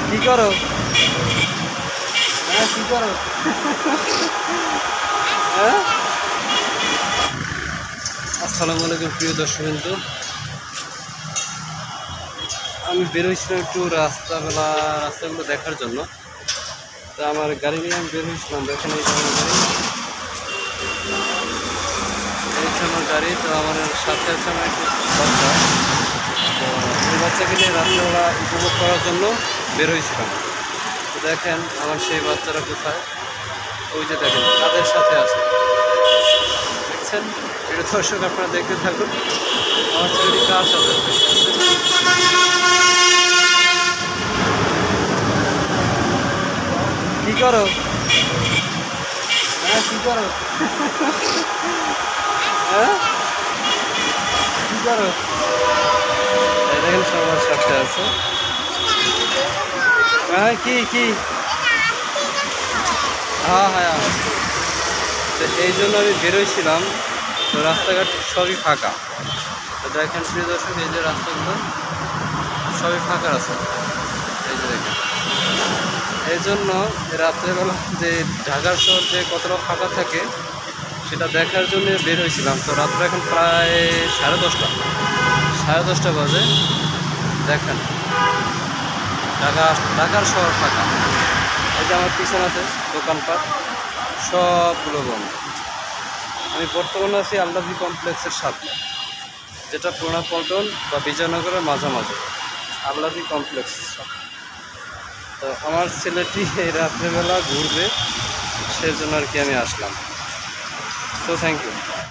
কি করো? হ্যাঁ কি করো? হ্যাঁ আসসালামু আলাইকুম প্রিয় দর্শকবৃন্দ, আমি বেরোইছিলাম একটু রাস্তাগুলো দেখার জন্য। তো আমার গাড়ি নিয়ে আমি বের হয়েছিলাম। দেখেন এই আমার গাড়ি, তো আমার সাথে আছে আমার একটু বাচ্চা। তো এই বাচ্চাকে নিয়ে রাত্রেবেলা উপভোগ করার জন্য বের হয়েছিলাম। তো দেখেন আমার সেই বাচ্চারা কোথায়, ওই যে দেখেন তাদের সাথে আছে, দেখছেন? এটা দর্শক আপনারা দেখতে থাকুন আমার ছেলেটি কার সাথে আছে। কি করো? হ্যাঁ কি করো? হ্যাঁ কি করো? এই দেখেন সবার সাথে আছে। হ্যাঁ কি কি? হ্যাঁ হ্যাঁ, তো এই জন্য আমি বেরোইছিলাম। তো রাস্তাঘাট সবই ফাঁকা। তো দেখেন প্রিয় দর্শক, এই যে রাস্তাগুলো সবই ফাঁকা আছে, এই যে দেখেন। এই জন্য রাত্রেবেলা যে ঢাকার শহর যে কতটা ফাঁকা থাকে সেটা দেখার জন্য বের হয়েছিলাম। তো রাত্রে এখন প্রায় 10:30 বাজে। দেখেন ঢাকার শহর ফাঁকা। এই যে আমার পিছনে আছে দোকানপাট সবগুলো বন্ধ। আমি বর্তমানে আছি আলরাজি কমপ্লেক্সের সাথে, যেটা পুরোনো পল্টন বা বিজয়নগরের মাঝামাঝি আলরাজি কমপ্লেক্স। তো আমার ছেলেটি এই রাত্রেবেলা ঘুরবে, সেজন্য আর কি আমি আসলাম। So thank you.